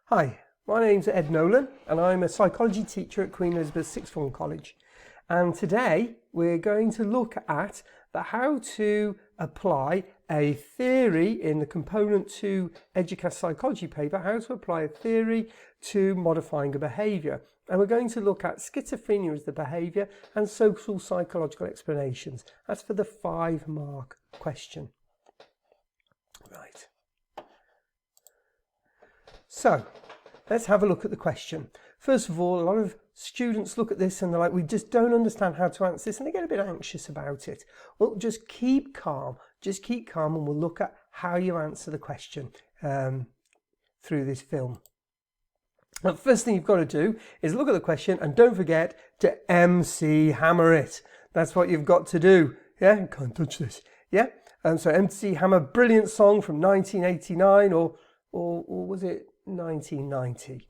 Hi, my name's Ed Nolan and I'm a psychology teacher at Queen Elizabeth Sixth Form College. And today we're going to look at how to apply a theory in the component 2 Eduqas psychology paper, how to apply a theory to modifying a behaviour. And we're going to look at schizophrenia as the behaviour and social psychological explanations. That's for the 5-mark question. Right. So let's have a look at the question. First of all, a lot of students look at this and they're like, we just don't understand how to answer this, and they get a bit anxious about it. Well, just keep calm and we'll look at how you answer the question through this film. The first thing you've got to do is look at the question and don't forget to MC Hammer it. That's what you've got to do. Yeah, you can't touch this. Yeah, so MC Hammer, brilliant song from 1989 or was it 1990?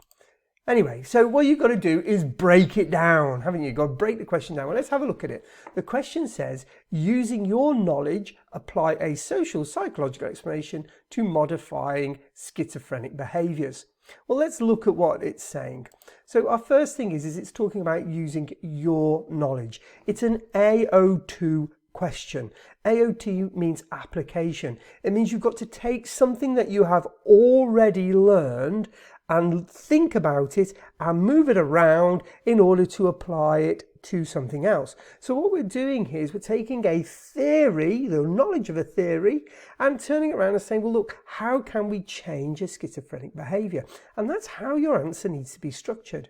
Anyway, so what you've got to do is break it down, haven't you? You've got to break the question down. Well, let's have a look at it. The question says, using your knowledge, apply a social psychological explanation to modifying schizophrenic behaviours. Well, let's look at what it's saying. So our first thing is it's talking about using your knowledge. It's an AO2 question. AO2 means application. It means you've got to take something that you have already learned and think about it and move it around in order to apply it to something else. So what we're doing here is we're taking a theory, the knowledge of a theory, and turning it around and saying, well, look, how can we change a schizophrenic behaviour? And that's how your answer needs to be structured.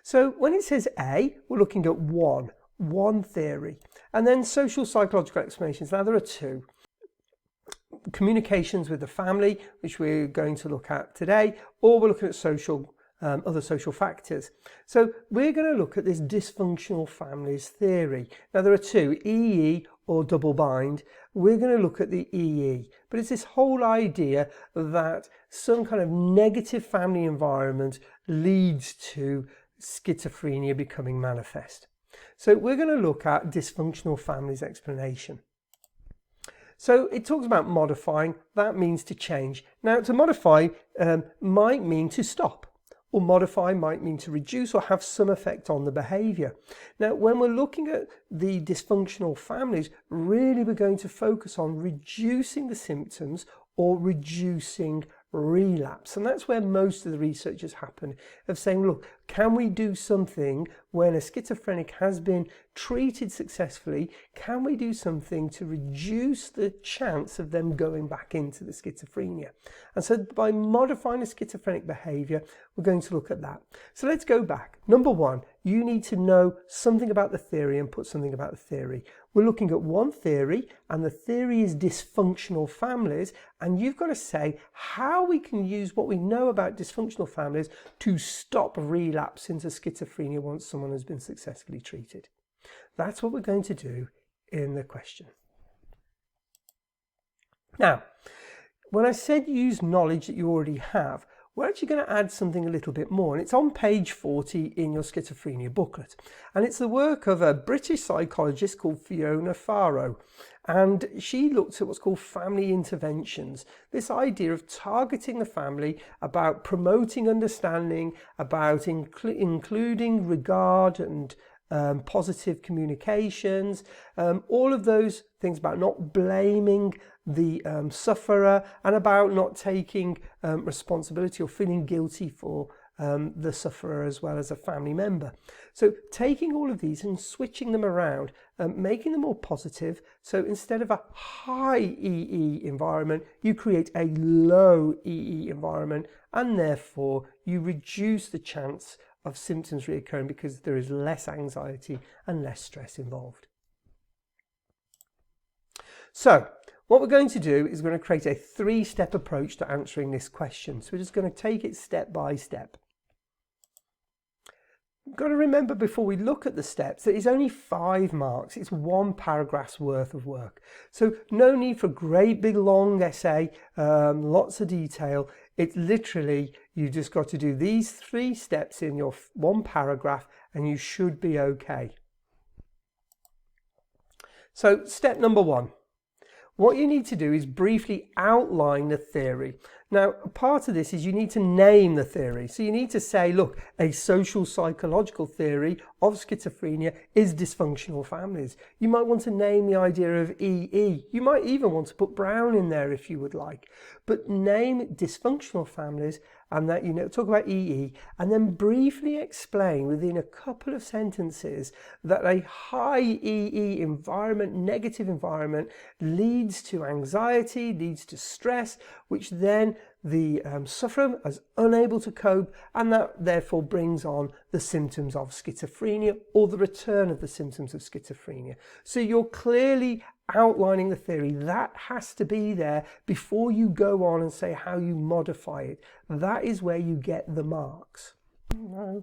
So when it says A, we're looking at one theory, and then social psychological explanations. Now there are two. Communications with the family, which we're going to look at today, or we're looking at other social factors. So we're going to look at this dysfunctional families theory. Now there are two, EE or double bind. We're going to look at the EE, but it's this whole idea that some kind of negative family environment leads to schizophrenia becoming manifest. So we're going to look at dysfunctional families explanation. So it talks about modifying, that means to change. Now to modify might mean to stop, or modify might mean to reduce or have some effect on the behaviour. Now when we're looking at the dysfunctional families, really we're going to focus on reducing the symptoms or reducing relapse. And that's where most of the research has happened, of saying, look, can we do something when a schizophrenic has been treated successfully? Can we do something to reduce the chance of them going back into the schizophrenia? And so by modifying the schizophrenic behaviour, we're going to look at that. So let's go back. Number one, you need to know something about the theory and put something about the theory. We're looking at one theory, and the theory is dysfunctional families, and you've got to say how we can use what we know about dysfunctional families to stop relapse into schizophrenia once someone has been successfully treated. That's what we're going to do in the question. Now, when I said use knowledge that you already have, we're actually going to add something a little bit more, and it's on page 40 in your schizophrenia booklet, and it's the work of a British psychologist called Fiona Farrow, and she looked at what's called family interventions, this idea of targeting the family, about promoting understanding, about including regard and positive communications, all of those things, about not blaming the sufferer, and about not taking responsibility or feeling guilty for the sufferer as well as a family member. So taking all of these and switching them around, making them more positive. So instead of a high EE environment, you create a low EE environment, and therefore you reduce the chance of symptoms reoccurring because there is less anxiety and less stress involved. So what we're going to do is we're going to create a 3-step approach to answering this question. So we're just going to take it step by step. You've got to remember before we look at the steps that it's only 5 marks. It's 1 paragraph's worth of work. So no need for a great big long essay, lots of detail. It's literally, you've just got to do these 3 steps in your 1 paragraph and you should be okay. So step number 1. What you need to do is briefly outline the theory. Now, part of this is you need to name the theory. So you need to say, look, a social psychological theory of schizophrenia is dysfunctional families. You might want to name the idea of EE. You might even want to put Brown in there if you would like. But name dysfunctional families, and that, talk about EE, and then briefly explain within a couple of sentences that a high EE environment, negative environment, leads to anxiety, leads to stress, which then the sufferer is unable to cope, and that therefore brings on the symptoms of schizophrenia or the return of the symptoms of schizophrenia. So you're clearly outlining the theory. That has to be there before you go on and say how you modify it. That is where you get the marks. No.